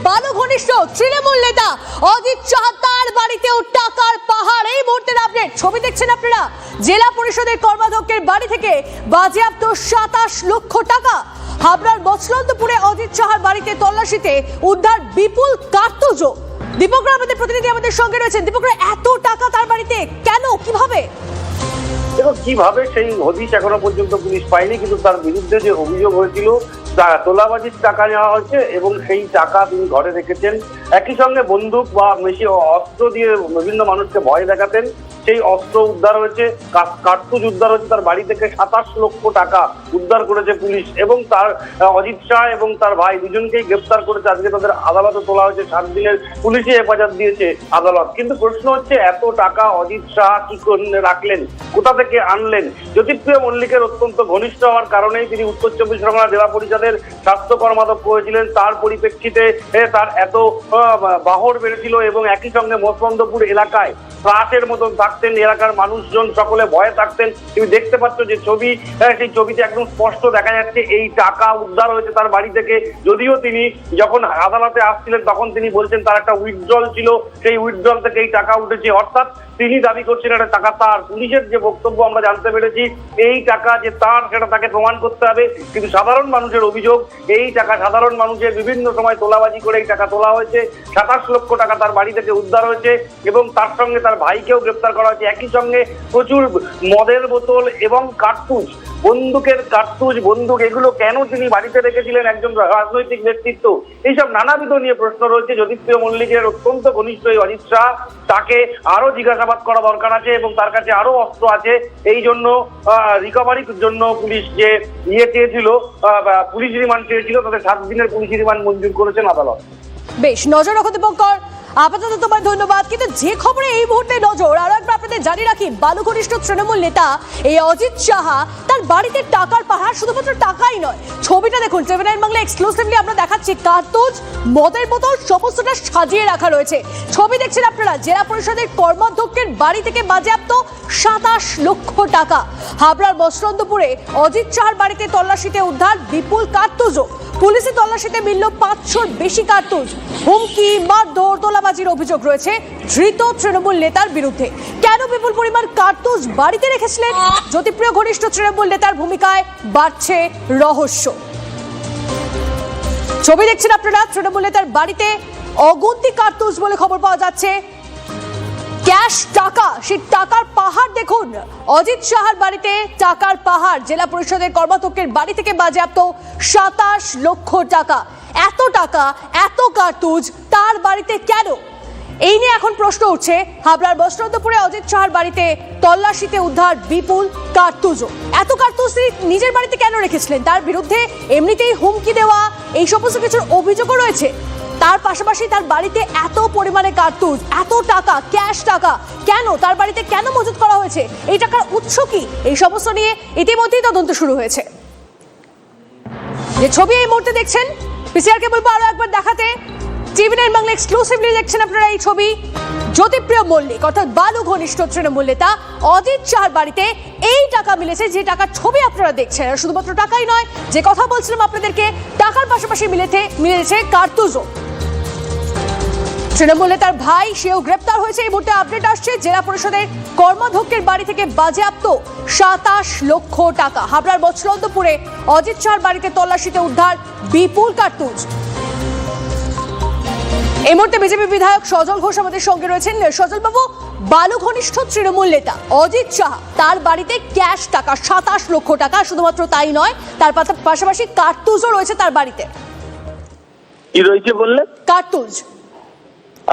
বালু ঘনিষ্ঠ তৃণমূল নেতা অজিত সাহা তার বাড়িতেও টাকার পাহাড়। এই মুহূর্তের আপডেট ছবি দেখছেন আপনারা। জেলা পরিষদের কর্মাধ্যক্ষের বাড়ি থেকে বাজেয়াপ্ত 27 লক্ষ টাকা। হাবড়ার মছলন্দপুরে অজিত সাহার বাড়িতে তল্লাশিতে উদ্ধার বিপুল কার্তুজও। দীপক রায় আমাদের প্রতিনিধি আমাদের সঙ্গে রয়েছেন। দীপক রায়, এত টাকা তার বাড়িতে কেন, কিভাবে? দেখো কিভাবে সেই হদিশ এখনো পর্যন্ত পুলিশ পায়নি, কিন্তু তার বিরুদ্ধে যে অভিযোগ হয়েছিল তোলাবাজির টাকা নেওয়া হয়েছে এবং সেই টাকা তিনি ঘরে রেখেছেন। একই সঙ্গে বন্দুক বা মেশিন অস্ত্র দিয়ে বিভিন্ন মানুষকে ভয় দেখাতেন, সেই অস্ত্র উদ্ধার হয়েছে, কার্তুজ উদ্ধার হয়েছে। তার বাড়ি থেকে 27 লক্ষ টাকা উদ্ধার করেছে পুলিশ এবং তার অজিত শাহ এবং তার ভাই দুজনকেই গ্রেপ্তার করেছে। আজকে তাদের আদালতে তোলা হয়েছে, 7 দিনের পুলিশি হেফাজত দিয়েছে আদালত। কিন্তু প্রশ্ন হচ্ছে, এত টাকা অজিত শাহ কি করে রাখলেন, কোথা থেকে আনলেন? জ্যোতিপ্রিয় মল্লিকের অত্যন্ত ঘনিষ্ঠ হওয়ার কারণেই তিনি উত্তর 24 পরগনা জেলা পরিষদের স্বাস্থ্য কর্মাধ্যক্ষ হয়েছিলেন। তার পরিপ্রেক্ষিতে তার এত বাহর বেড়েছিল এবং একই সঙ্গে মছলন্দপুর এলাকায় ত্রাসের মতন থাকতেন, এলাকার মানুষজন সকলে ভয়ে থাকতেন। তুমি দেখতে পাচ্ছ যে ছবি, সেই ছবিতে একদম স্পষ্ট দেখা যাচ্ছে এই টাকা উদ্ধার হয়েছে তার বাড়ি থেকে। যদিও তিনি যখন আদালতে আসছিলেন তখন তিনি বলছেন তার একটা উইথড্রল ছিল, সেই উইথড্রল থেকে এই টাকা উঠেছে। অর্থাৎ তিনি দাবি করছেন এটা টাকা তার। পুলিশের যে বক্তব্য আমরা জানতে পেরেছি, এই টাকা যে তার সেটা তাকে প্রমাণ করতে হবে। কিন্তু সাধারণ মানুষের অভিযোগ, এই টাকা সাধারণ মানুষের বিভিন্ন সময় তোলাবাজি করে এই টাকা তোলা হয়েছে। 27 লক্ষ টাকা তার বাড়ি থেকে উদ্ধার হয়েছে এবং তার সঙ্গে তার ভাইকেও গ্রেপ্তার করা হয়েছে। একই সঙ্গে প্রচুর মদের বোতল এবং কার্তুজ, বন্দুকের কার্তুজ, বন্দুক, এগুলো কেন তিনি বাড়িতে রেখেছিলেন একজন রাজনৈতিক ব্যক্তিত্ব, এইসব নানাবিধ নিয়ে প্রশ্ন রয়েছে। জ্যোতিপ্রিয় মল্লিকের অত্যন্ত ঘনিষ্ঠ এই অজিত শাহ, তাকে আরো জিজ্ঞাসাবাদ করা দরকার আছে এবং তার কাছে আরো অস্ত্র আছে। এই জন্য রিকভারির জন্য পুলিশ যে চেয়েছিল, পুলিশ রিমান্ড চেয়েছিল, তাদের 7 দিনের পুলিশ রিমান্ড মঞ্জুর করেছেন আদালত। বেশ, নজর রাখো দীপঙ্কর, আপাতত তোমার ধন্যবাদ। কিন্তু যে খবরে এই মুহূর্তে নজর, আরো একবার আপনাদের জানিয়ে রাখি, বালু ঘনিষ্ঠ তৃণমূল নেতা এই অজিত সাহা তার বাড়িতে টাকার পাহাড়, শুধুমাত্র টাকাই নয়, ছবিটা দেখুন, টিভি9 বাংলা এক্সক্লুসিভলি আমরা দেখাচ্ছি। কার্তুজ, মদের বোতল, সমস্তটা সাজিয়ে রাখা রয়েছে। ছবি দেখছেন আপনারা। জেলা পরিষদের কর্মাধ্যক্ষের বাড়ি থেকে বাজেয়াপ্ত 27 লক্ষ টাকা। হাবড়ার মছলন্দপুরে অজিত সাহার বাড়িতে তল্লাশিতে উদ্ধার বিপুল কার্তুজও। পুলিশি তল্লাশিতে মিলল 500-র বেশি কার্তুজ। হুমকি, মারধর, তোলাবাজির অভিযোগ রয়েছে ধৃত তৃণমূল নেতার বিরুদ্ধে। কেন বিপুল পরিমাণ কার্তুজ বাড়িতে রেখেছিলেন? জ্যোতিপ্রিয় ঘনিষ্ঠ তৃণমূল নেতার ভূমিকায় বাড়ছে রহস্য। ছবি দেখছেন আপনারা। তৃণমূল নেতার বাড়িতে অগুন্তি কার্তুজ বলে খবর পাওয়া যাচ্ছে। ক্যাশ টাকা, সেই টাকার পাহাড় দেখুন। অজিত সাহার বাড়িতে টাকার পাহাড়। জেলা পরিষদের কর্মাধ্যক্ষের বাড়ি থেকে বাজেয়াপ্ত 27 লক্ষ টাকা। এত টাকা, এত কার্তুজ তার বাড়িতে কেন, এই নিয়ে এখন প্রশ্ন উঠছে। হাবড়ার মছলন্দপুরে অজিত সাহার বাড়িতে তল্লাশিতে উদ্ধার বিপুল কার্তুজও। এত কার্তুজ তিনি নিজের বাড়িতে কেন রেখেছিলেন? তার বিরুদ্ধে এমনিতেই হুমকি দেওয়া, এই সমস্ত কিছুর অভিযোগও রয়েছে। তার পাশাপাশি তার বাড়িতে এত পরিমাণে কার্তুজ, এত টাকা, ক্যাশ টাকা কেন তার বাড়িতে কেন মজুত করা হয়েছে? এই টাকার উৎস কি? এই সমস্ত নিয়ে ইতিমধ্যেই তদন্ত শুরু হয়েছে। যে ছবি এই মুহূর্তে দেখছেন, পিসিআরকে বলবো আরো একবার দেখাতে। টিভি9 বাংলা এক্সক্লুসিভলি দেখছেন আপনারা এই ছবি। জ্যোতিপ্রিয় মল্লিক অর্থাৎ বালু ঘনিষ্ঠ তৃণমূল নেতা অজিত শাহর বাড়িতে এই টাকা মিলেছে, যে টাকার ছবি আপনারা দেখছেন। আর শুধুমাত্র টাকাই নয়, যে কথা বলছিলাম আপনাদেরকে, টাকার পাশাপাশি মিলেছে কার্তুজও। তৃণমূল নেতার ভাই, সেও গ্রেপ্তার হয়েছে। এই মুহূর্তে আপডেট আসছে, জেলা পরিষদের কর্মাধ্যক্ষের বাড়ি থেকে বাজেয়াপ্ত 27 লক্ষ টাকা। হাবড়ার মছলন্দপুরে অজিত শাহর বাড়িতে তল্লাশিতে উদ্ধার বিপুল কার্তুজ। এই মুহূর্তে বিজেপি বিধায়ক সজল ঘোষ আমাদের সঙ্গে রয়েছেন। সজল বাবু, বালু ঘনিষ্ঠ তৃণমূল নেতা অজিত শাহ, তার বাড়িতে ক্যাশ টাকা 27 লক্ষ টাকা। শুধুমাত্র তাই নয়, তার পাশাপাশি কার্তুজও রয়েছে তার বাড়িতে। কি রয়েছে বললে? কার্তুজ।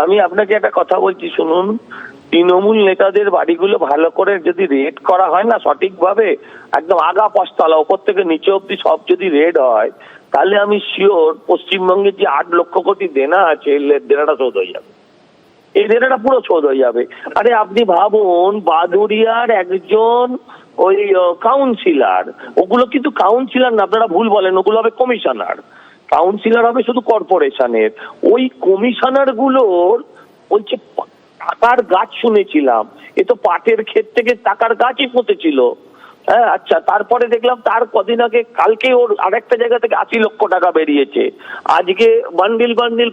আমি আপনাকে একটা কথা বলছি শুনুন, তৃণমূল নেতাদের বাড়িগুলো ভালো করে যদি রেড করা হয় না সঠিকভাবে, একদম আগা পশতলা ওপর থেকে নিচে অব্দি সব যদি রেড হয়, তাহলে আমি শিওর পশ্চিমবঙ্গে যে 8 লক্ষ কোটি দেনা আছে, এই দেনাটা শোধ হয়ে যাবে। এই দেনাটা পুরো শোধ হয়ে যাবে। আরে আপনি ভাবুন, বাদুড়িয়ার একজন ওই কাউন্সিলর, ওগুলো কিন্তু কাউন্সিলর না, আপনারা ভুল বলেন, ওগুলো হবে কমিশনার। কাউন্সিলর হবে শুধু কর্পোরেশনের। ওই কমিশনার গুলোর বলছে টাকার গাছ শুনেছিলাম, এ তো পাটের ক্ষেত থেকে টাকার গাছই পুঁতেছিল। হ্যাঁ, আচ্ছা, তারপরে দেখলাম তার কদিন আগে, কালকে ওর আরেকটা জায়গা থেকে 80 লক্ষ টাকা বেরিয়েছে। আজকে বান্ডিল বান্ডিল